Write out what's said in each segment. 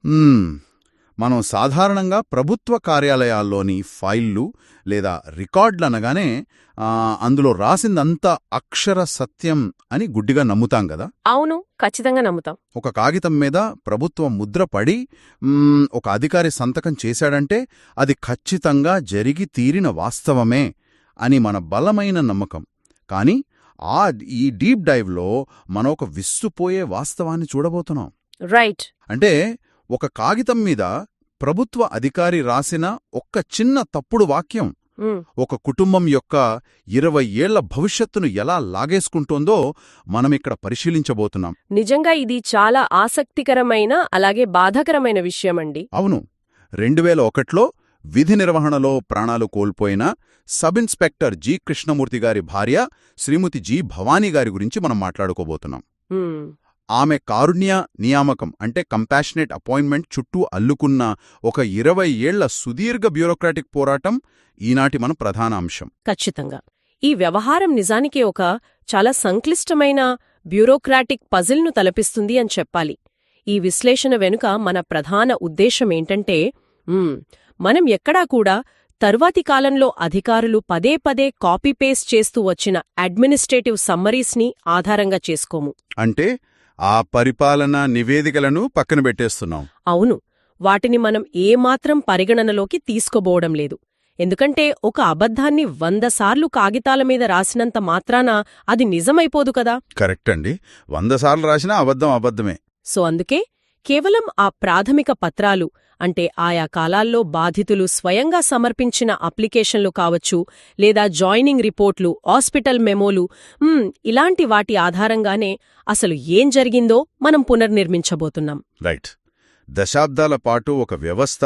మ్మ్. మనం సాధారణంగా ప్రభుత్వ కార్యాలయాల్లోని ఫైళ్ళు లేదా రికార్డులనగానే అందులో రాసిందంతా అక్షర సత్యం అని గుడ్డిగా నమ్ముతాం గదా. అవును, ఖచ్చితంగా నమ్ముతాం. ఒక కాగితం మీద ప్రభుత్వ ముద్ర పడి ఒక అధికారి సంతకం చేశాడంటే అది ఖచ్చితంగా జరిగి తీరిన వాస్తవమే అని మన బలమైన నమ్మకం. కానీ ఈ డీప్ డైవ్లో మనం ఒక విస్తుపోయే వాస్తవాన్ని చూడబోతున్నాం. రైట్. అంటే ఒక కాగితం మీద ప్రభుత్వ అధికారి రాసిన ఒక్క చిన్న తప్పుడు వాక్యం ఒక కుటుంబం యొక్క 20 ఏళ్ల భవిష్యత్తును ఎలా లాగేసుకుంటోందో మనమిక్కడ పరిశీలించబోతున్నాం. నిజంగా ఇది చాలా ఆసక్తికరమైన అలాగే బాధాకరమైన విషయమండి. అవును. 2001లో విధి నిర్వహణలో ప్రాణాలు కోల్పోయిన సబ్ ఇన్స్పెక్టర్ జి కృష్ణమూర్తి గారి భార్య శ్రీమతి జి భవానీ గారి గురించి మనం మాట్లాడుకోబోతున్నాం. ఆమె కారుణ్య నియామకం అంటే కంపాషనేట్ అపాయింట్మెంట్ చుట్టూ అల్లుకున్న ఒక 20 ఏళ్ల సుదీర్ఘ బ్యూరోక్రాటిక్ పోరాటం ఈనాటి మన ప్రధాన అంశం. ఖచ్చితంగా. ఈ వ్యవహారం నిజానికి ఒక చాలా సంక్లిష్టమైన బ్యూరోక్రాటిక్ పజిల్ను తలపిస్తుంది అని చెప్పాలి. ఈ విశ్లేషణ వెనుక మన ప్రధాన ఉద్దేశమేంటంటే మనం ఎక్కడా కూడా తరువాతి కాలంలో అధికారులు పదే పదే కాపీ పేస్ట్ చేస్తూ వచ్చిన అడ్మినిస్ట్రేటివ్ సమ్మరీస్ని ఆధారంగా చేసుకోము. అంటే ఆ పరిపాలనా నివేదికలను పక్కన పెట్టేస్తున్నాం. అవును, వాటిని మనం ఏమాత్రం పరిగణనలోకి తీసుకోబోవడం లేదు. ఎందుకంటే ఒక అబద్ధాన్ని 100 సార్లు కాగితాల మీద రాసినంత మాత్రాన అది నిజమైపోదు కదా. కరెక్ట్ అండి. 100 సార్లు రాసినా అబద్ధం అబద్ధమే. సో అందుకే కేవలం ఆ ప్రాథమిక పత్రాలు అంటే ఆయా కాలాల్లో బాధితులు స్వయంగా సమర్పించిన అప్లికేషన్లు కావచ్చు, లేదా జాయినింగ్ రిపోర్ట్లు, హాస్పిటల్ మెమోలు, ఇలాంటి వాటి ఆధారంగానే అసలు ఏం జరిగిందో మనం పునర్నిర్మించబోతున్నాం. రైట్. దశాబ్దాల పాటు ఒక వ్యవస్థ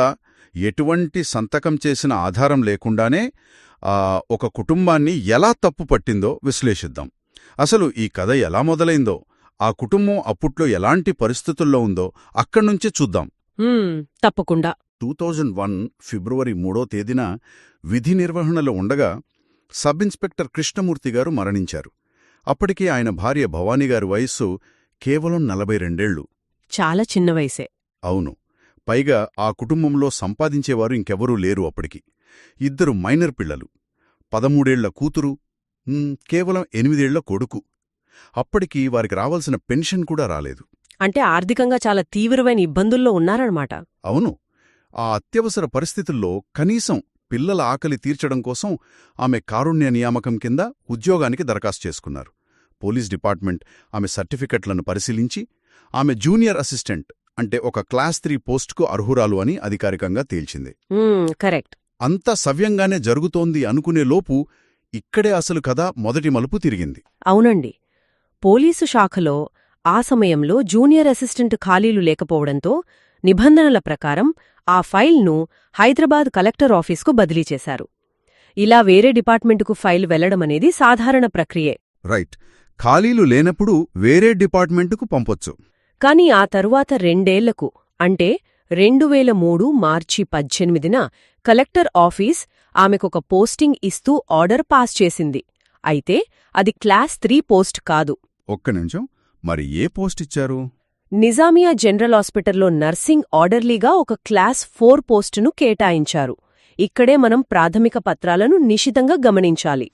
ఎటువంటి సంతకం చేసిన ఆధారం లేకుండానే ఒక కుటుంబాన్ని ఎలా తప్పు పట్టిందో విశ్లేషిద్దాం. అసలు ఈ కథ ఎలా మొదలైందో, ఆ కుటుంబం అప్పట్లో ఎలాంటి పరిస్థితుల్లో ఉందో అక్కడ్నుంచే చూద్దాం. తప్పకుండా. 2001 ఫిబ్రవరి 3వ తేదీన విధి నిర్వహణలో ఉండగా సబ్ ఇన్స్పెక్టర్ కృష్ణమూర్తి గారు మరణించారు. అప్పటికే ఆయన భార్య భవానీగారి వయస్సు కేవలం 42 ఏళ్లు. చాలా చిన్న వయసే. అవును. పైగా ఆ కుటుంబంలో సంపాదించేవారు ఇంకెవరూ లేరు అప్పటికి. 2 మైనర్ పిల్లలు, 13 ఏళ్ల కూతురు, కేవలం 8 ఏళ్ల కొడుకు. అప్పటికి వారికి రావాల్సిన పెన్షన్ కూడా రాలేదు. అంటే ఆర్థికంగా చాలా తీవ్రమైన ఇబ్బందుల్లో ఉన్నారన్నమాట. అవును. ఆ అత్యవసర పరిస్థితుల్లో కనీసం పిల్లల ఆకలి తీర్చడం కోసం ఆమె కారుణ్య నియామకం కింద ఉద్యోగానికి దరఖాస్తు చేసుకున్నారు. పోలీస్ డిపార్ట్మెంట్ ఆమె సర్టిఫికెట్లను పరిశీలించి ఆమె జూనియర్ అసిస్టెంట్ అంటే ఒక క్లాస్ 3 పోస్టుకు అర్హురాలు అని అధికారికంగా తేల్చింది. కరెక్ట్. అంత సవ్యంగానే జరుగుతోంది అనుకునే లోపు ఇక్కడే అసలు కథ మొదటి మలుపు తిరిగింది. అవునండి. పోలీసు శాఖలో ఆ సమయంలో జూనియర్ అసిస్టెంట్ ఖాళీలు లేకపోవడంతో నిబంధనల ప్రకారం ఆ ఫైల్ను హైదరాబాద్ కలెక్టర్ ఆఫీస్కు బదిలీ చేశారు. ఇలా వేరే డిపార్ట్మెంటుకు ఫైల్ వెళ్లడమనేది సాధారణ ప్రక్రియే. రైట్. ఖాళీలు లేనప్పుడు వేరే డిపార్ట్మెంటుకు పంపొచ్చు. కాని ఆ తరువాత 2 ఏళ్లకు అంటే 2003 మార్చి 18న కలెక్టర్ ఆఫీస్ ఆమెకొక పోస్టింగ్ ఇస్తూ ఆర్డర్ పాస్ చేసింది. అయితే అది క్లాస్ 3 పోస్ట్ కాదు. ఒక్క నిమిషం, మరి ఏ పోస్ట్ ఇచ్చారు? నిజామియా జనరల్ హాస్పిటల్లో నర్సింగ్ ఆర్డర్లీగా ఒక క్లాస్ 4 పోస్టును కేటాయించారు. ఇక్కడే మనం ప్రాథమిక పత్రాలను నిశితంగా గమనించాలి.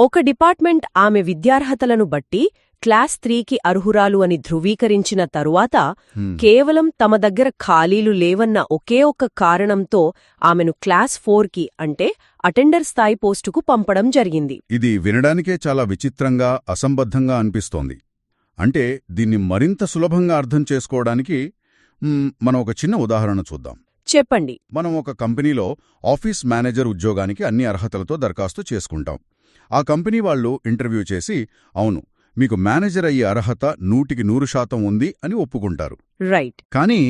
ఒక డిపార్ట్మెంట్ ఆమె విద్యార్హతలను బట్టి క్లాస్ 3కి అర్హురాలు అని ధృవీకరించిన తరువాత కేవలం తమ దగ్గర ఖాళీలు లేవన్న ఒకే ఒక్క కారణంతో ఆమెను క్లాస్ 4కి అంటే అటెండర్ స్థాయి పోస్టుకు పంపడం జరిగింది. ఇది వినడానికే చాలా విచిత్రంగా, అసంబద్ధంగా అనిపిస్తోంది. అంటే దీన్ని మరింత సులభంగా అర్థం చేసుకోవడానికి మనం ఒక చిన్న ఉదాహరణ చూద్దాం. చెప్పండి. మనం ఒక కంపెనీలో ఆఫీస్ మేనేజర్ ఉద్యోగానికి అన్ని అర్హతలతో దరఖాస్తు చేసుకుంటాం. ఆ కంపెనీ వాళ్ళు ఇంటర్వ్యూ చేసి, అవును, మీకు మేనేజర్ అయ్యే అర్హత 100% ఉంది అని ఒప్పుకుంటారు. రైట్. కానీ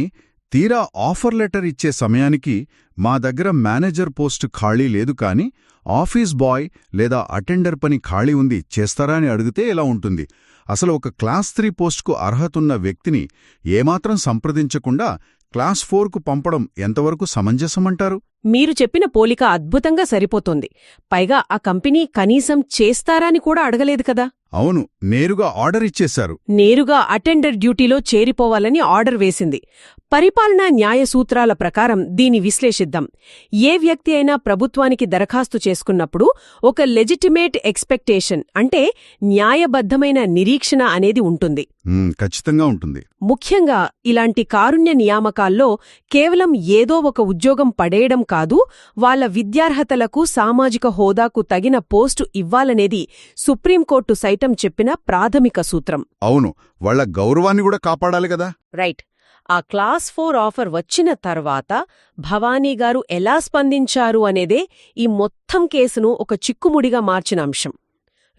తీరా ఆఫర్ లెటర్ ఇచ్చే సమయానికి మా దగ్గర మేనేజర్ పోస్టు ఖాళీ లేదు, కానీ ఆఫీస్ బాయ్ లేదా అటెండర్ పని ఖాళీ ఉంది, చేస్తారా అని అడిగితే ఎలా ఉంటుంది? అసలు ఒక క్లాస్ 3 పోస్టుకు అర్హతున్న వ్యక్తిని ఏమాత్రం సంప్రదించకుండా క్లాస్ 4కు పంపడం ఎంతవరకు సమంజసమంటారు? మీరు చెప్పిన పోలిక అద్భుతంగా సరిపోతోంది. పైగా ఆ కంపెనీ కనీసం చేస్తారని కూడా అడగలేదు కదా. అవును, నేరుగా ఆర్డర్ ఇచ్చేశారు. నేరుగా అటెండర్ డ్యూటీలో చేరిపోవాలని ఆర్డర్ వేసింది. పరిపాలనా న్యాయ సూత్రాల ప్రకారం దీని విశ్లేషిద్దాం. ఏ వ్యక్తి అయినా ప్రభుత్వానికి దరఖాస్తు చేసుకున్నప్పుడు ఒక లెజిటిమేట్ ఎక్స్పెక్టేషన్ అంటే న్యాయబద్ధమైన నిరీక్షణ అనేది ఉంటుంది. ఖచ్చితంగా ఉంటుంది. ముఖ్యంగా ఇలాంటి కారుణ్య నియామకాల్లో కేవలం ఏదో ఒక ఉద్యోగం పడేయడం కాదు, వాళ్ళ విద్యార్హతలకు సామాజిక హోదాకు తగిన పోస్టు ఇవ్వాలనేది సుప్రీంకోర్టు సైతం చెప్పిన ప్రాథమిక సూత్రం. అవును, వాళ్ల గౌరవాన్ని కూడా కాపాడాలి కదా. రైట్. ఆ క్లాస్ 4 ఆఫర్ వచ్చిన తర్వాత భవానీగారు ఎలా స్పందించారు అనేదే ఈ మొత్తం కేసును ఒక చిక్కుముడిగా మార్చిన అంశం.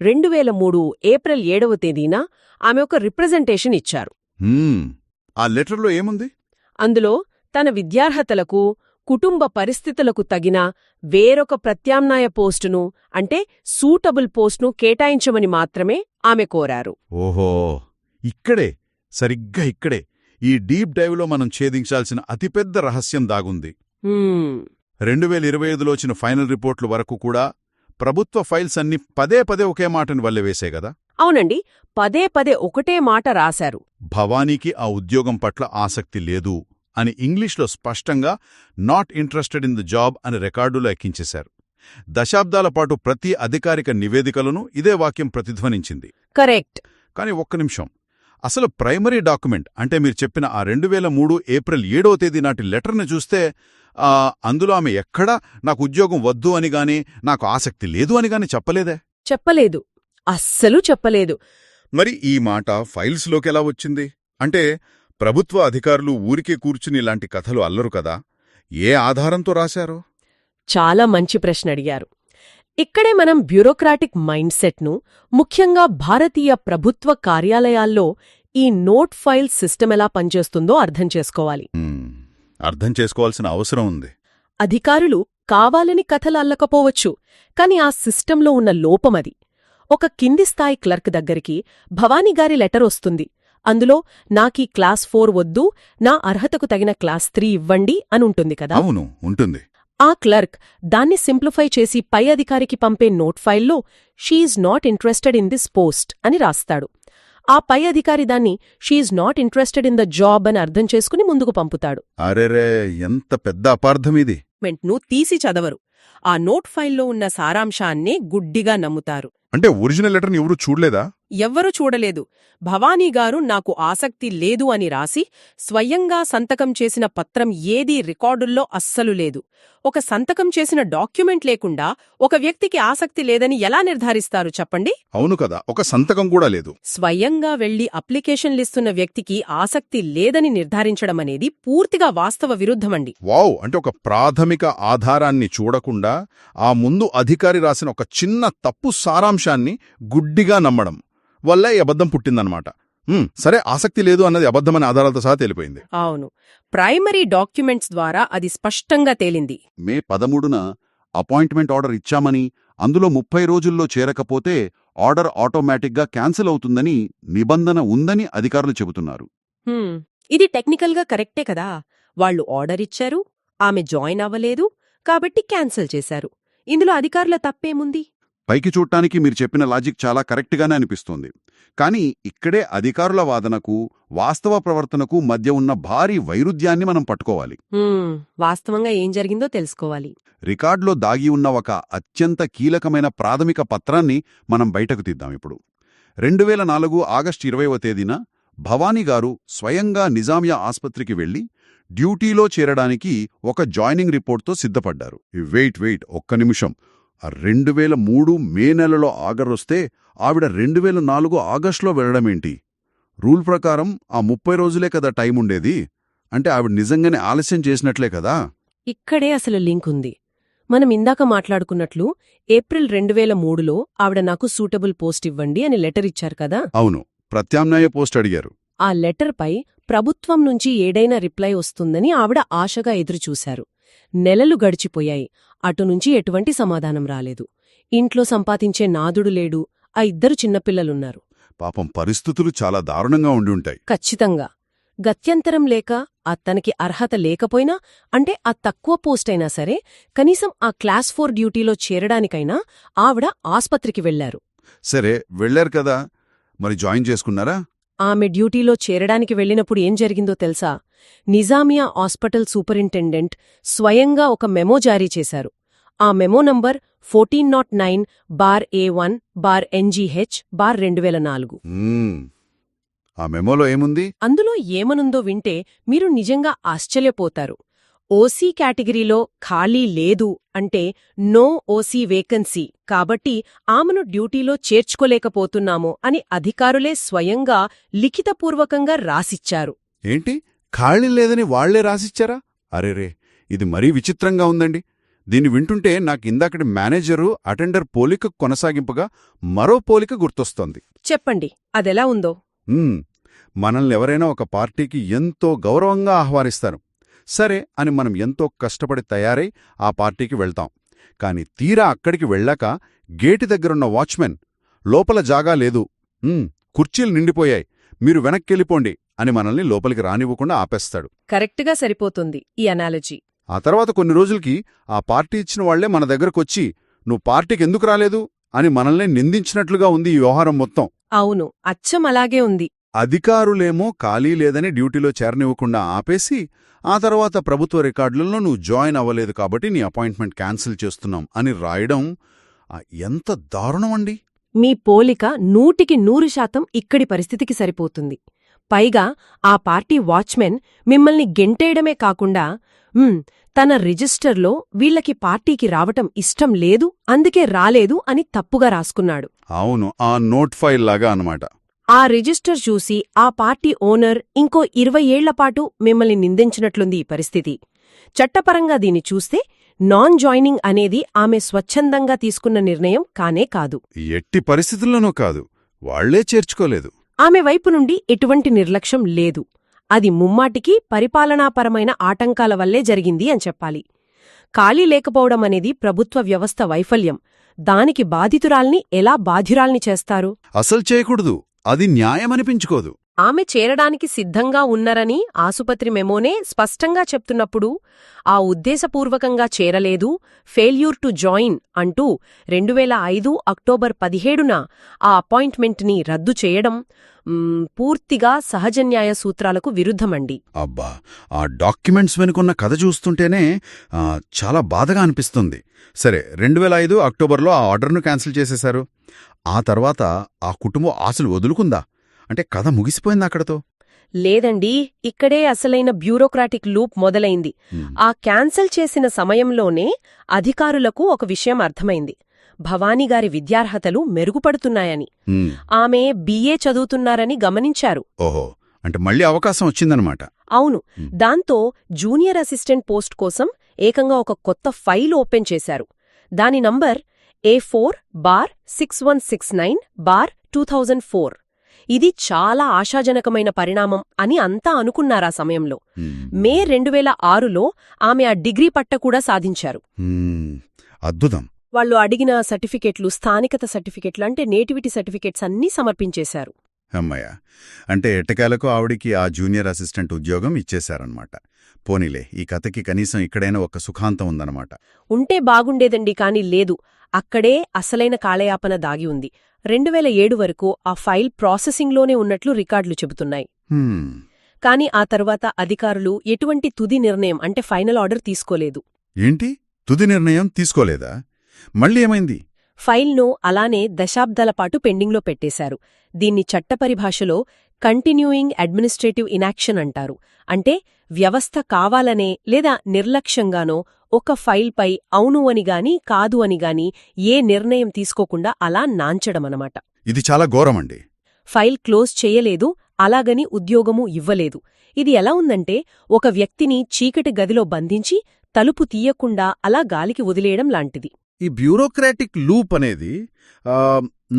2003 ఏప్రిల్ 7వ తేదీన ఆమె ఒక రిప్రజెంటేషన్ ఇచ్చారు. ఆ లెటర్లో ఏముంది? అందులో తన విద్యార్హతలకు, కుటుంబ పరిస్థితులకు తగిన వేరొక ప్రత్యామ్నాయ పోస్టును అంటే సూటబుల్ పోస్టును కేటాయించమని మాత్రమే ఆమె కోరారు. ఓహో, సరిగ్గా ఇక్కడే ఈ డీప్ డైవ్లో మనం ఛేదించాల్సిన అతిపెద్ద రహస్యం దాగుంది. 2025లో వచ్చిన ఫైనల్ రిపోర్ట్ల వరకు కూడా ప్రభుత్వ ఫైల్స్ అన్ని పదే ఒకే మాటని వల్లెవేసే గదా. అవునండి, పదే ఒకటే మాట రాశారు. భవానీకి ఆ ఉద్యోగం పట్ల ఆసక్తి లేదు అని ఇంగ్లీష్లో స్పష్టంగా not interested in the job అని రికార్డులో ఎక్కించేశారు. దశాబ్దాల పాటు ప్రతి అధికారిక నివేదికలను ఇదే వాక్యం ప్రతిధ్వనించింది. కరెక్ట్. కాని ఒక్క నిమిషం, అసలు ప్రైమరీ డాక్యుమెంట్ అంటే మీరు చెప్పిన ఆ 2003 ఏప్రిల్ 7వ తేదీ నాటి లెటర్ని చూస్తే అందులో ఆమె ఎక్కడా నాకు ఉద్యోగం వద్దు అని గాని నాకు ఆసక్తి లేదు అని గాని చెప్పలేదే. చెప్పలేదు, అస్సలు చెప్పలేదు. మరి ఈ మాట ఫైల్స్లోకెలా వచ్చింది? అంటే ప్రభుత్వ అధికారులు ఊరికే కూర్చుని ఇలాంటి కథలు అల్లరు కదా, ఏ ఆధారంతో రాశారో? చాలా మంచి ప్రశ్న అడిగారు. ఇక్కడే మనం బ్యూరోక్రాటిక్ మైండ్ సెట్ను, ముఖ్యంగా భారతీయ ప్రభుత్వ కార్యాలయాల్లో ఈ నోట్ ఫైల్ సిస్టమ్ ఎలా పనిచేస్తుందో అర్థం చేసుకోవాలి. అర్థం చేసుకోవాల్సిన అవసరం ఉంది. అధికారులు కావాలని కథలు అల్లకపోవచ్చు, కాని ఆ సిస్టంలో ఉన్న లోపమది. ఒక కింది స్థాయి క్లర్క్ దగ్గరికి భవానీగారి లెటర్ వస్తుంది. అందులో నాకీ క్లాస్ 4 వద్దు, నా అర్హతకు తగిన క్లాస్ 3 ఇవ్వండి అనుంటుంది కదా. అవును, ఉంటుంది. ఆ క్లర్క్ దాన్ని సింప్లిఫై చేసి పై అధికారికి పంపే నోట్ ఫైల్లో she is not interested in this post అని రాస్తాడు. ఆ పై అధికారి దాన్ని she is not interested in the job అని అర్థం చేసుకుని ముందుకు పంపుతాడు. అరెరే, ఎంత పెద్ద అపార్థమిది. మెంట్ను తీసి చదవరు. ఆ నోట్ ఫైల్లో ఉన్న సారాంశాన్నే గుడ్డిగా నమ్ముతారు. అంటే ఒరిజినల్ లెటర్ని ఎవరూ చూడలేదా? ఎవ్వరూ చూడలేదు. భవానీగారు నాకు ఆసక్తి లేదు అని రాసి స్వయంగా సంతకం చేసిన పత్రం ఏదీ రికార్డుల్లో అస్సలు లేదు. ఒక సంతకం చేసిన డాక్యుమెంట్ లేకుండా ఒక వ్యక్తికి ఆసక్తి లేదని ఎలా నిర్ధారిస్తారు చెప్పండి? అవును కదా, ఒక సంతకం కూడా లేదు. స్వయంగా వెళ్లి అప్లికేషన్లిస్తున్న వ్యక్తికి ఆసక్తి లేదని నిర్ధారించడమనేది పూర్తిగా వాస్తవ విరుద్ధమండి. వావ్, అంటే ఒక ప్రాథమిక ఆధారాన్ని చూడకుండా ఆ ముందు అధికారి రాసిన ఒక చిన్న తప్పు సారాంశాన్ని గుడ్డిగా నమ్మడం వల్ల ఈ అబద్ధం పుట్టిందన్నమాట. సరే, ఆసక్తి లేదు అన్నది అబద్ధమని ఆధారాలతో సహా తేలిపోయింది. అవును, ప్రైమరీ డాక్యుమెంట్స్ ద్వారా అది స్పష్టంగా తేలింది. మే 13న అపాయింట్మెంట్ ఆర్డర్ ఇచ్చామని, అందులో 30 రోజుల్లో చేరకపోతే ఆర్డర్ ఆటోమేటిక్గా క్యాన్సిల్ అవుతుందని నిబంధన ఉందని అధికారులు చెబుతున్నారు. ఇది టెక్నికల్గా కరెక్టే కదా. వాళ్లు ఆర్డర్ ఇచ్చారు, ఆమె జాయిన్ అవ్వలేదు, కాబట్టి క్యాన్సిల్ చేశారు. ఇందులో అధికారుల తప్పేముంది? పైకి చూడటానికి మీరు చెప్పిన లాజిక్ చాలా కరెక్ట్గానే అనిపిస్తోంది. కానీ ఇక్కడే అధికారుల వాదనకు, వాస్తవ ప్రవర్తనకు మధ్య ఉన్న భారీ వైరుధ్యాన్ని మనం పట్టుకోవాలి. వాస్తవంగా ఏం జరిగిందో తెలుసుకోవాలి. రికార్డులో దాగి ఉన్న ఒక అత్యంత కీలకమైన ప్రాథమిక పత్రాన్ని మనం బయటకు తీద్దాం ఇప్పుడు. 2004 ఆగస్టు 20వ తేదీన భవానీగారు స్వయంగా నిజామియా ఆస్పత్రికి వెళ్లి డ్యూటీలో చేరడానికి ఒక జాయినింగ్ రిపోర్ట్తో సిద్ధపడ్డారు. వెయిట్ ఒక్క నిమిషం. 2003 మే నెలలో ఆర్డర్ వస్తే ఆవిడ 2004 ఆగస్టులో వెళ్లడమేంటి? రూల్ ప్రకారం ఆ 30 రోజులే కదా టైం ఉండేది. అంటే ఆవిడ నిజంగానే ఆలస్యం చేసినట్లే కదా. ఇక్కడే అసలు లింక్ ఉంది. మనం ఇందాక మాట్లాడుకున్నట్లు ఏప్రిల్ 2003లో ఆవిడ నాకు సూటబుల్ పోస్ట్ ఇవ్వండి అని లెటర్ ఇచ్చారు కదా. అవును, ప్రత్యామ్నాయ పోస్ట్ అడిగారు. ఆ లెటర్పై ప్రభుత్వం నుంచి ఏడైనా రిప్లై వస్తుందని ఆవిడ ఆశగా ఎదురుచూశారు. నెలలు గడిచిపోయాయి. అటునుంచి ఎటువంటి సమాధానం రాలేదు. ఇంట్లో సంపాదించే నాదుడు లేడు. ఆ 2 చిన్నపిల్లలున్నారు. పాపం, పరిస్థితులు చాలా దారుణంగా ఉండి ఉంటాయి. ఖచ్చితంగా. గత్యంతరం లేక తనకి అర్హత లేకపోయినా అంటే ఆ తక్కువ పోస్టైనా సరే కనీసం ఆ క్లాస్ 4 డ్యూటీలో చేరడానికైనా ఆవిడ ఆస్పత్రికి వెళ్లారు. సరే, వెళ్లారు కదా, మరి జాయిన్ చేసుకున్నారా? ఆమె డ్యూటీలో చేరడానికి వెళ్ళినప్పుడు ఏం జరిగిందో తెలుసా? నిజామియా హాస్పిటల్ సూపరింటెండెంట్ స్వయంగా ఒక మెమో జారీ చేశారు. ఆ మెమో నంబర్ 1409/A1/NGH/2004. ఆ మెమోలో ఏముంది? అందులో ఏమనుందో వింటే మీరు నిజంగా ఆశ్చర్యపోతారు. ఓసీ కేటగిరీలో ఖాళీ లేదు అంటే నో ఓసీ వేకెన్సీ, కాబట్టి ఆమెను డ్యూటీలో చేర్చుకోలేకపోతున్నాము అని అధికారులే స్వయంగా లిఖితపూర్వకంగా రాసిచ్చారు. ఏంటి, ఖాళీ లేదని వాళ్లే రాసిచ్చారా? అరెరే, ఇది మరీ విచిత్రంగా ఉందండి. దీన్ని వింటుంటే నాకిందాకటి మేనేజరు అటెండర్ పోలిక కొనసాగింపుగా మరో పోలిక గుర్తొస్తోంది. చెప్పండి, అదెలా ఉందో? మనల్ని ఎవరైనా ఒక పార్టీకి ఎంతో గౌరవంగా ఆహ్వానిస్తారు. సరే అని మనం ఎంతో కష్టపడి తయారై ఆ పార్టీకి వెళ్తాం. కాని తీరా అక్కడికి వెళ్ళాక గేటు దగ్గరున్న వాచ్మెన్ లోపల జాగా లేదు, కుర్చీలు నిండిపోయాయి, మీరు వెనక్కెళ్ళిపోండి అని మనల్ని లోపలికి రానివ్వకుండా ఆపేస్తాడు. కరెక్ట్గా సరిపోతుంది ఈ అనాలజీ. ఆ తర్వాత కొన్ని రోజులకి ఆ పార్టీ ఇచ్చిన వాళ్లే మన దగ్గరకొచ్చి నువ్వు పార్టీకి ఎందుకు రాలేదు అని మనల్ని నిందించినట్లుగా ఉంది ఈ వ్యవహారం మొత్తం. అవును, అచ్చం అలాగే ఉంది. అధికారులేమో ఖాళీ లేదని డ్యూటీలో చేరనివ్వకుండా ఆపేసి ఆ తర్వాత ప్రభుత్వ రికార్డులలో నువ్వు జాయిన్ అవ్వలేదు కాబట్టి నీ అపాయింట్మెంట్ క్యాన్సిల్ చేస్తున్నాం అని రాయడం ఎంత దారుణమండి. మీ పోలిక 100% ఇక్కడి పరిస్థితికి సరిపోతుంది. పైగా ఆ పార్టీ వాచ్మెన్ మిమ్మల్ని గెంటేయడమే కాకుండా తన రిజిస్టర్లో వీళ్లకి పార్టీకి రావటం ఇష్టం లేదు, అందుకే రాలేదు అని తప్పుగా రాసుకున్నాడు. అవును, ఆ నోట్ ఫైల్ లాగా అన్నమాట. ఆ రిజిస్టర్ చూసి ఆ పార్టీ ఓనర్ ఇంకో 20 ఏళ్లపాటు మిమ్మల్ని నిందించినట్లుంది ఈ పరిస్థితి. చట్టపరంగా దీన్ని చూస్తే నాన్ జాయినింగ్ అనేది ఆమె స్వచ్ఛందంగా తీసుకున్న నిర్ణయం కానే కాదు. ఎట్టి పరిస్థితుల్లోనూ కాదు, వాళ్లే చేర్చుకోలేదు. ఆమె వైపు నుండి ఎటువంటి నిర్లక్ష్యం లేదు. అది ముమ్మాటికి పరిపాలనాపరమైన ఆటంకాల వల్లే జరిగింది అని చెప్పాలి. ఖాళీ లేకపోవడం అనేది ప్రభుత్వ వ్యవస్థ వైఫల్యం. దానికి బాధితురాల్ని ఎలా బాధ్యురాల్ని చేస్తారు? అసలు చేయకూడదు, అది న్యాయమనిపించుకోదు. ఆమె చేరడానికి సిద్ధంగా ఉన్నరని ఆసుపత్రి మెమోనే స్పష్టంగా చెప్తున్నప్పుడు ఆ ఉద్దేశపూర్వకంగా చేరలేదు, ఫెయిల్యూర్ టు జాయిన్ అంటూ 2005 అక్టోబర్ 17న ఆ అపాయింట్మెంట్ని రద్దు చేయడం పూర్తిగా సహజన్యాయ సూత్రాలకు విరుద్ధమండి. అబ్బా, ఆ డాక్యుమెంట్స్ వెనుకున్న కథ చూస్తుంటేనే చాలా బాధగా అనిపిస్తుంది. సరే, 2005 అక్టోబర్లో ఆ ఆర్డర్ను క్యాన్సిల్ చేసేశారు. ఆ తర్వాత ఆ కుటుంబం ఆశలు వదులుకుందా? అంటే కథ ముగిసిపోయింది అక్కడతో? లేదండి, ఇక్కడే అసలైన బ్యూరోక్రాటిక్ లూప్ మొదలైంది. ఆ క్యాన్సిల్ చేసిన సమయంలోనే అధికారులకు ఒక విషయం అర్థమైంది. భవానీగారి విద్యార్హతలు మెరుగుపడుతున్నాయని. ఆమె BA చదువుతున్నారని గమనించారు. ఓహో, అంటే మళ్ళీ అవకాశం వచ్చిందనమాట. అవును, దాంతో జూనియర్ అసిస్టెంట్ పోస్ట్ కోసం ఏకంగా ఒక కొత్త ఫైల్ ఓపెన్ చేశారు. దాని నంబర్ A4/6169/2004. ఇది చాలా ఆశాజనకమైన పరిణామం అని అంతా అనుకున్నారా సమయంలో. మే 2006లో ఆమె ఆ డిగ్రీ పట్ట కూడా సాధించారు. అద్భుతం. వాళ్లు అడిగిన సర్టిఫికెట్లు, స్థానికత సర్టిఫికెట్లు అంటే నేటివిటీ సర్టిఫికెట్స్ అన్నీ సమర్పించేశారు. అమ్మయ్య, అంటే ఎట్టకేలకు ఆవిడికి ఆ జూనియర్ అసిస్టెంట్ ఉద్యోగం ఇచ్చేశారన్నమాట. పోనీలే, ఈ కథకి కనీసం ఇక్కడైనా ఒక సుఖాంతం ఉందన్నమాట. ఉంటే బాగుండేదండి, కాని లేదు. అక్కడే అసలైన కాళయాపన దాగి ఉంది. 2007 వరకు ఆ ఫైల్ ప్రాసెసింగ్లోనే ఉన్నట్లు రికార్డులు చెబుతున్నాయి. కాని ఆ తర్వాత అధికారులు ఎటువంటి తుది నిర్ణయం అంటే ఫైనల్ ఆర్డర్ తీసుకోలేదు. ఏంటి, తుది నిర్ణయం తీసుకోలేదా? మళ్ళీ ఏమైంది? ఫైల్ను అలానే దశాబ్దాలపాటు పెండింగ్లో పెట్టేశారు. దీన్ని చట్టపరిభాషలో కంటిన్యూయింగ్ అడ్మినిస్ట్రేటివ్ ఇనాక్షన్ అంటారు. అంటే వ్యవస్థ కావాలనే లేదా నిర్లక్ష్యంగానో ఒక ఫైల్పై అవును అనిగాని కాదు అనిగాని ఏ నిర్ణయం తీసుకోకుండా అలా నాంచడమనమాట. ఇది చాలా ఘోరమండి. ఫైల్ క్లోజ్ చేయలేదు, అలాగని ఉద్యోగమూ ఇవ్వలేదు. ఇది ఎలా ఉందంటే ఒక వ్యక్తిని చీకటి గదిలో బంధించి తలుపు తీయకుండా అలా గాలికి వదిలేయడం లాంటిది. ఈ బ్యూరోక్రాటిక్ లూప్ అనేది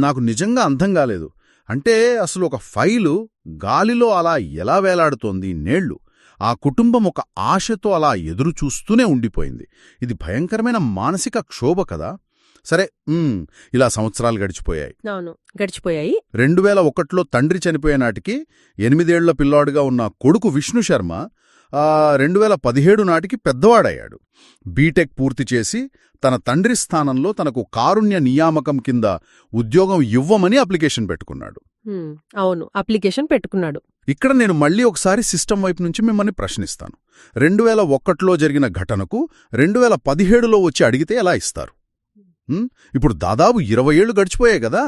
నాకు నిజంగా అర్థం కాలేదు. అంటే అసలు ఒక ఫైలు గాలిలో అలా ఎలా వేలాడుతోంది ఇన్నేళ్లు? ఆ కుటుంబం ఒక ఆశతో అలా ఎదురుచూస్తూనే ఉండిపోయింది. ఇది భయంకరమైన మానసిక క్షోభ కదా. సరే ఇలా సంవత్సరాలు గడిచిపోయాయి. అవును, గడిచిపోయాయి. 2001లో తండ్రి చనిపోయే నాటికి 8 ఏళ్ల పిల్లాడుగా ఉన్న కొడుకు విష్ణు శర్మ 2017 నాటికి పెద్దవాడయ్యాడు. బీటెక్ పూర్తి చేసి తన తండ్రి స్థానంలో తనకు కారుణ్య నియామకం కింద ఉద్యోగం ఇవ్వమని అప్లికేషన్ పెట్టుకున్నాడు. అవును, అప్లికేషన్ పెట్టుకున్నాడు. ఇక్కడ నేను మళ్ళీ ఒకసారి సిస్టమ్ వైపు నుంచి మిమ్మల్ని ప్రశ్నిస్తాను. 2001లో జరిగిన ఘటనకు 2017లో వచ్చి అడిగితే ఎలా ఇస్తారు? ఇప్పుడు దాదాపు 20 ఏళ్లు గడిచిపోయాయి కదా.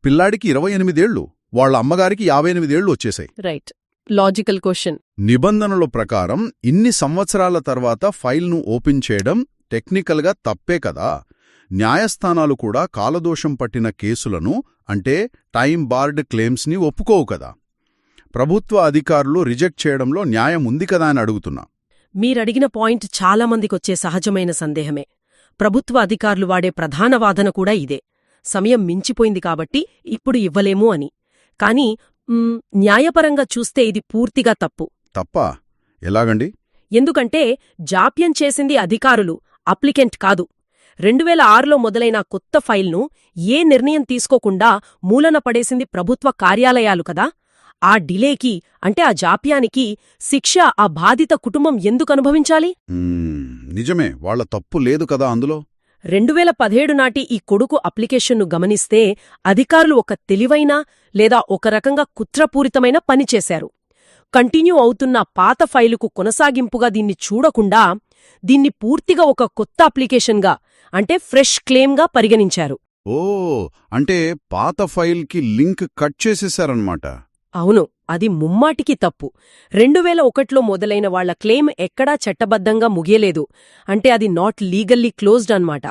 పిల్లాడికి 28 ఏళ్లు, వాళ్ళ అమ్మగారికి 58 ఏళ్లు వచ్చేశాయి. Right, logical question. నిబంధనల ప్రకారం ఇన్ని సంవత్సరాల తర్వాత ఫైల్ను ఓపెన్ చేయడం టెక్నికల్గా తప్పే కదా. న్యాయస్థానాలు కూడా కాలదోషం పట్టిన కేసులను, అంటే టైం బార్డ్ క్లెయిమ్స్ని ఒప్పుకోవు కదా. ప్రభుత్వ అధికారులు రిజెక్ట్ చేయడంలో న్యాయం ఉంది కదా అని అడుగుతున్నా. మీరడిగిన పాయింట్ చాలామందికొచ్చే సహజమైన సందేహమే. ప్రభుత్వ అధికారులు వాడే ప్రధాన వాదన కూడా ఇదే, సమయం మించిపోయింది కాబట్టి ఇప్పుడు ఇవ్వలేము అని. కానీ న్యాయపరంగా చూస్తే ఇది పూర్తిగా తప్పు. తప్పా? ఎలాగండి? ఎందుకంటే జాప్యం చేసింది అధికారులు, అప్లికెంట్ కాదు. 2006లో మొదలైన కొత్త ఫైల్ను ఏ నిర్ణయం తీసుకోకుండా మూలన పడేసింది ప్రభుత్వ కార్యాలయాలు కదా. ఆ డిలేకి, అంటే ఆ జాప్యానికి శిక్ష ఆ బాధిత కుటుంబం ఎందుకు అనుభవించాలి? నిజమే, వాళ్ల తప్పు లేదు కదా అందులో. 2017 నాటి ఈ కొడుకు అప్లికేషన్ను గమనిస్తే అధికారులు ఒక తెలివైన లేదా ఒక రకంగా కుట్రపూరితమైన పని చేశారు. కంటిన్యూ అవుతున్న పాత ఫైలుకు కొనసాగింపుగా దీన్ని చూడకుండా దీన్ని పూర్తిగా ఒక కొత్త అప్లికేషన్గా, అంటే ఫ్రెష్ క్లెయిమ్గా పరిగణించారు. ఓ, అంటే పాత ఫైల్కి లింక్ కట్ చేసేశారన్నమాట. అవును, అది ముమ్మాటికి తప్పు. 2001లో మొదలైన వాళ్ల క్లెయిమ్ ఎక్కడా చట్టబద్ధంగా ముగియలేదు. అంటే అది నాట్ లీగల్లీ క్లోజ్డ్ అన్నమాట.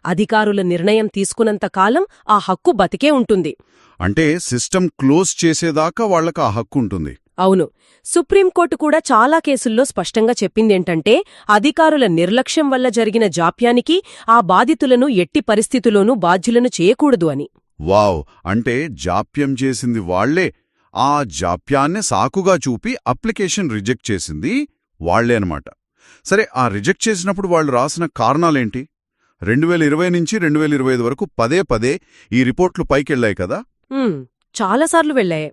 అధికారుల నిర్ణయం తీసుకున్నంతకాలం ఆ హక్కు బతికే ఉంటుంది. అంటే సిస్టమ్ క్లోజ్ చేసేదాకా వాళ్లకు ఆ హక్కు ఉంటుంది. అవును, సుప్రీంకోర్టు కూడా చాలా కేసుల్లో స్పష్టంగా చెప్పిందేంటంటే అధికారుల నిర్లక్ష్యం వల్ల జరిగిన జాప్యానికి ఆ బాధితులను ఎట్టి పరిస్థితుల్లోనూ బాధ్యులను చేయకూడదు అని. వావ్, అంటే జాప్యం చేసింది వాళ్లే, ఆ జాప్యాన్నే సాకుగా చూపి అప్లికేషన్ రిజెక్ట్ చేసింది వాళ్లే అనమాట. సరే, ఆ రిజెక్ట్ చేసినప్పుడు వాళ్లు రాసిన కారణాలేంటి? 2020 నుంచి 2025 వరకు పదే ఈ రిపోర్ట్లు పైకెళ్లాయి కదా. చాలాసార్లు వెళ్లాయి.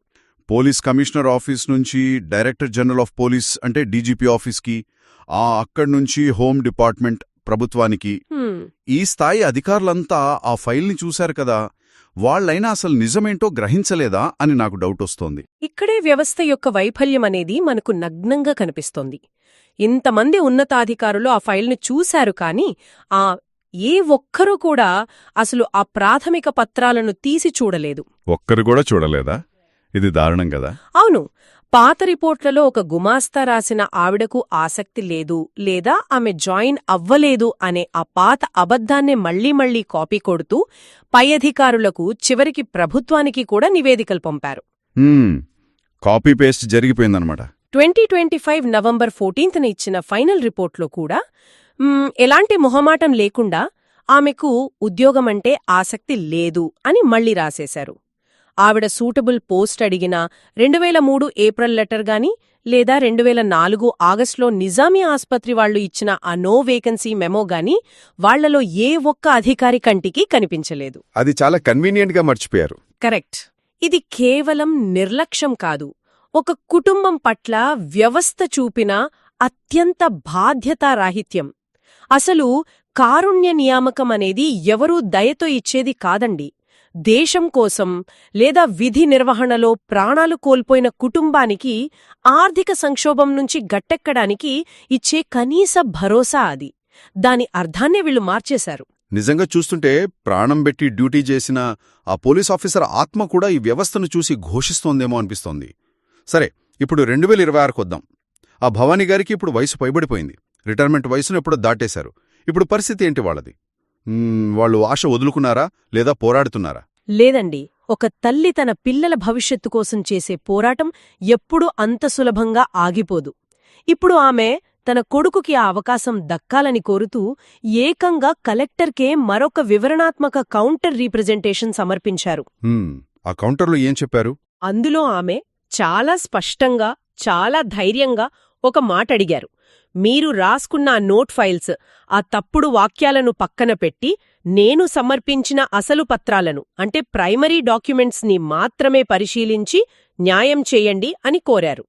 పోలీస్ కమిషనర్ ఆఫీస్ నుంచి డైరెక్టర్ జనరల్ ఆఫ్ పోలీస్, అంటే డీజీపీ ఆఫీస్కి, అక్కడ్నుంచి హోమ్ డిపార్ట్మెంట్ ప్రభుత్వానికి. ఈ స్థాయి అధికారులంతా ఆ ఫైల్ని చూశారు కదా. వాళ్లైనా అసలు నిజమేంటో గ్రహించలేదా అని నాకు డౌట్ వస్తోంది. ఇక్కడే వ్యవస్థ యొక్క వైఫల్యం అనేది మనకు నగ్నంగా కనిపిస్తోంది. ఇంతమంది ఉన్నతాధికారులు ఆ ఫైల్ను చూశారు, కానీ ఏ ఒక్కరూ కూడా అసలు ఆ ప్రాథమిక పత్రాలను తీసి చూడలేదు. ఒక్కరు కూడా చూడలేదా? ఇది దారుణం కదా. అవును, పాత రిపోర్ట్లలో ఒక గుమాస్తా రాసిన ఆవిడకు ఆసక్తి లేదు లేదా ఆమె జాయిన్ అవ్వలేదు అనే ఆ పాత అబద్ధాన్నే మళ్లీ కాపీ కొడుతూ పై అధికారులకు, చివరికి ప్రభుత్వానికి కూడా నివేదికలు పంపారు. కాపీ పేస్ట్ జరిగిపోయిందన్నమాట. 2025 నవంబర్ 14న ఇచ్చిన ఫైనల్ రిపోర్ట్లో కూడా ఎలాంటి మొహమాటం లేకుండా ఆమెకు ఉద్యోగమంటే ఆసక్తి లేదు అని మళ్లీ రాసేశారు. ఆవిడ సూటబుల్ పోస్ట్ అడిగిన 2003 ఏప్రిల్ లెటర్ గాని లేదా 2004 ఆగస్టులో నిజామీ ఆస్పత్రి వాళ్లు ఇచ్చిన ఆ నో వేకెన్సీ మెమో గాని వాళ్లలో ఏ ఒక్క అధికారి కంటికి కనిపించలేదు. అది చాలా కన్వీనియంట్గా మర్చిపోయారు. కరెక్ట్. ఇది కేవలం నిర్లక్ష్యం కాదు, ఒక కుటుంబం పట్ల వ్యవస్థ చూపిన అత్యంత బాధ్యతారాహిత్యం. అసలు కారుణ్య నియామకం అనేది ఎవరూ దయతో ఇచ్చేది కాదండి. దేశం కోసం లేదా విధి నిర్వహణలో ప్రాణాలు కోల్పోయిన కుటుంబానికి ఆర్థిక సంక్షోభం నుంచి గట్టెక్కడానికి ఇచ్చే కనీస భరోసా అది. దాని అర్థాన్నే వీళ్లు మార్చేశారు. నిజంగా చూస్తుంటే ప్రాణం పెట్టి డ్యూటీ చేసిన ఆ పోలీస్ ఆఫీసర్ ఆత్మ కూడా ఈ వ్యవస్థను చూసి ఘోషిస్తోందేమో అనిపిస్తోంది. సరే, ఇప్పుడు 2026 వద్దాం. ఆ భవానీ గారికి ఇప్పుడు వయసు పైబడిపోయింది. రిటైర్మెంట్ వయసును ఎప్పుడో దాటేశారు. ఇప్పుడు పరిస్థితి ఏంటి వాళ్ళది? వాళ్ళు ఆశ వదులుకున్నారా లేదా పోరాడుతున్నారా? లేదండి, ఒక తల్లి తన పిల్లల భవిష్యత్తు కోసం చేసే పోరాటం ఎప్పుడూ అంత సులభంగా ఆగిపోదు. ఇప్పుడు ఆమె తన కొడుకుకి ఆ అవకాశం దక్కాలని కోరుతూ ఏకంగా కలెక్టర్కే మరొక వివరణాత్మక కౌంటర్ రీప్రజెంటేషన్ సమర్పించారు. ఆ కౌంటర్లో ఏం చెప్పారు? అందులో ఆమె చాలా స్పష్టంగా, చాలా ధైర్యంగా ఒక మాట అడిగారు. మీరు రాసుకున్న ఆ నోట్ ఫైల్స్, ఆ తప్పుడు వాక్యాలను పక్కన పెట్టి నేను సమర్పించిన అసలు పత్రాలను అంటే ప్రైమరీ డాక్యుమెంట్స్ని మాత్రమే పరిశీలించి న్యాయం చేయండి అని కోరారు.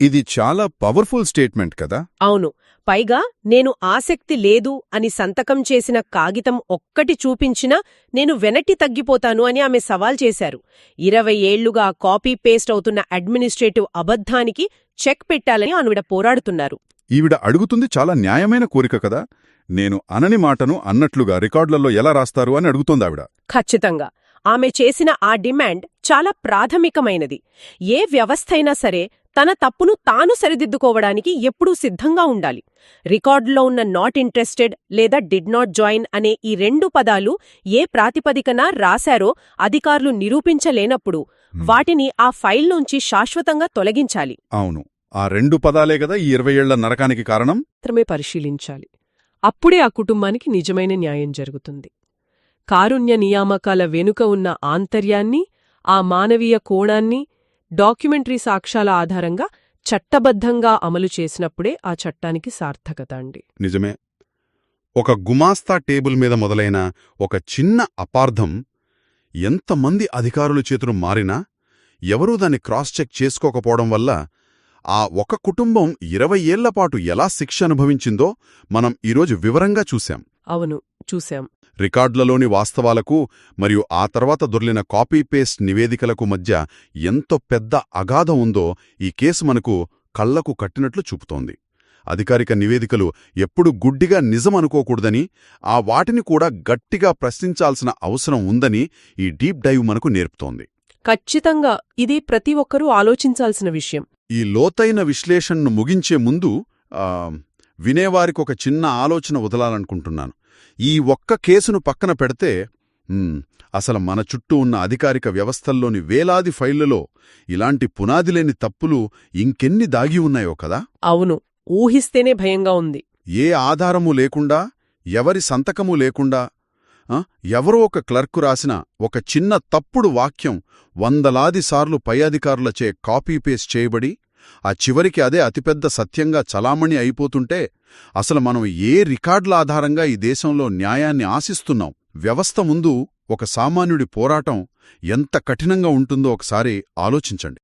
ఇది చాలా పవర్ఫుల్ స్టేట్మెంట్ కదా. అవును. పైగా నేను ఆసక్తి లేదు అని సంతకం చేసిన కాగితం ఒక్కటి చూపించినా నేను వెనక్కి తగ్గిపోతాను అని ఆమె సవాల్ చేశారు. 20 ఏళ్లుగా కాపీ పేస్ట్ అవుతున్న అడ్మినిస్ట్రేటివ్ అబద్ధానికి చెక్ పెట్టాలని ఆవిడ పోరాడుతున్నారు. ఈవిడ అడుగుతుంది చాలా న్యాయమైన కోరిక కదా. నేను అనని మాటను అన్నట్లుగా రికార్డులలో ఎలా రాస్తారు అని అడుగుతోందావిడ. ఖచ్చితంగా. ఆమె చేసిన ఆ డిమాండ్ చాలా ప్రాథమికమైనది. ఏ వ్యవస్థైనా సరే తన తప్పును తాను సరిదిద్దుకోవడానికి ఎప్పుడూ సిద్ధంగా ఉండాలి. రికార్డులో ఉన్న నాట్ ఇంట్రెస్టెడ్ లేదా డిడ్ నాట్ జాయిన్ అనే ఈ 2 పదాలు ఏ ప్రాతిపదికన రాశారో అధికారులు నిరూపించలేనప్పుడు వాటిని ఆ ఫైల్లోంచి శాశ్వతంగా తొలగించాలి. అవును, ఆ 2 పదాలే కదా ఈ 20 ఏళ్ల నరకానికి కారణం. మాత్రమే పరిశీలించాలి. అప్పుడే ఆ కుటుంబానికి నిజమైన న్యాయం జరుగుతుంది. కారుణ్య నియామకాల వెనుక ఉన్న ఆంతర్యాన్ని, ఆ మానవీయ కోణాన్ని డాక్యుమెంటరీ సాక్ష్యాల ఆధారంగా చట్టబద్ధంగా అమలు చేసినప్పుడే ఆ చట్టానికి సార్థకత అండి. నిజమే. ఒక గుమాస్తా టేబుల్ మీద మొదలైన ఒక చిన్న అపార్థం ఎంతమంది అధికారుల చేతులు మారినా ఎవరూ దాన్ని క్రాస్ చెక్ చేసుకోకపోవడం వల్ల ఆ ఒక కుటుంబం 20 ఏళ్లపాటు ఎలా శిక్ష అనుభవించిందో మనం ఈరోజు వివరంగా చూశాం. అవును, చూశాం. రికార్డులలోని వాస్తవాలకు మరియు ఆ తర్వాత దొర్లిన కాపీ పేస్ట్ నివేదికలకు మధ్య ఎంతో పెద్ద అగాధం ఉందో ఈ కేసు మనకు కళ్లకు కట్టినట్లు చూపుతోంది. అధికారిక నివేదికలు ఎప్పుడు గుడ్డిగా నిజం అనుకోకూడదని, ఆ వాటిని కూడా గట్టిగా ప్రశ్నించాల్సిన అవసరం ఉందని ఈ డీప్ డైవ్ మనకు నేర్పుతోంది. ఖచ్చితంగా ఇది ప్రతి ఒక్కరూ ఆలోచించాల్సిన విషయం. ఈ లోతైన విశ్లేషణను ముగించే ముందు వినేవారికొక చిన్న ఆలోచన వదలాలనుకుంటున్నాను. ఈ ఒక్క కేసును పక్కన పెడితే అసలు మన చుట్టూ ఉన్న అధికారిక వ్యవస్థల్లోని వేలాది ఫైళ్లలో ఇలాంటి పునాదిలేని తప్పులు ఇంకెన్ని దాగి ఉన్నాయో కదా. అవును, ఊహిస్తేనే భయంగా ఉంది. ఏ ఆధారమూ లేకుండా, ఎవరి సంతకమూ లేకుండా, ఎవరో ఒక క్లర్కు రాసిన ఒక చిన్న తప్పుడు వాక్యం వందలాది సార్లు పై అధికారులచే కాపీ పేస్ట్ చేయబడి ఆ చివరికి అదే అతిపెద్ద సత్యంగా చలామణి అయిపోతుంటే అసలు మనం ఏ రికార్డుల ఆధారంగా ఈ దేశంలో న్యాయాన్ని ఆశిస్తున్నాం? వ్యవస్థ ముందు ఒక సామాన్యుడి పోరాటం ఎంత కఠినంగా ఉంటుందో ఒకసారి ఆలోచించండి.